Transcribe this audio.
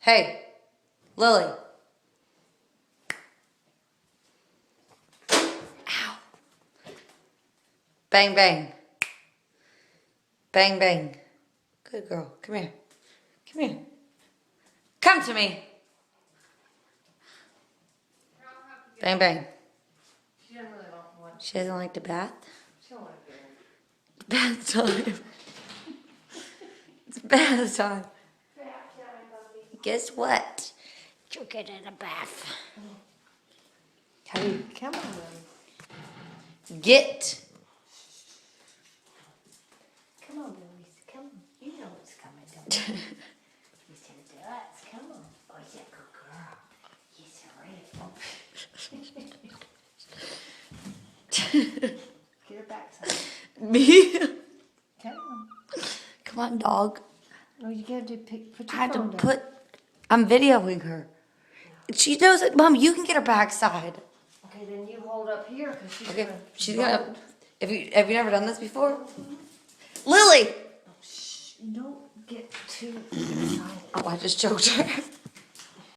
Hey, Lily. Ow. Bang, bang. Bang, bang. Good girl. Come here. Come here. Come to me. Bang, bang. She doesn't really want one. She doesn't like the bath? She don't want to get Bath time. It's bath time. Guess what? You'll get in a bath. How do you Come on, Lily. get? Come on, Lily. Come on. You know what's coming, don't you? You said to us. Come on. Oh, you're a good girl. Yes, you're ready. Get her backside. Me? Come on. Come on, dog. No, you gotta put I your have to phone down. put. I'm videoing her. She knows it. Mom, you can get her backside. Okay, then you hold up here because she's Okay, gonna. she's gonna. Have you never done this before? Lily! Shh, don't get too excited. Oh, I just choked her.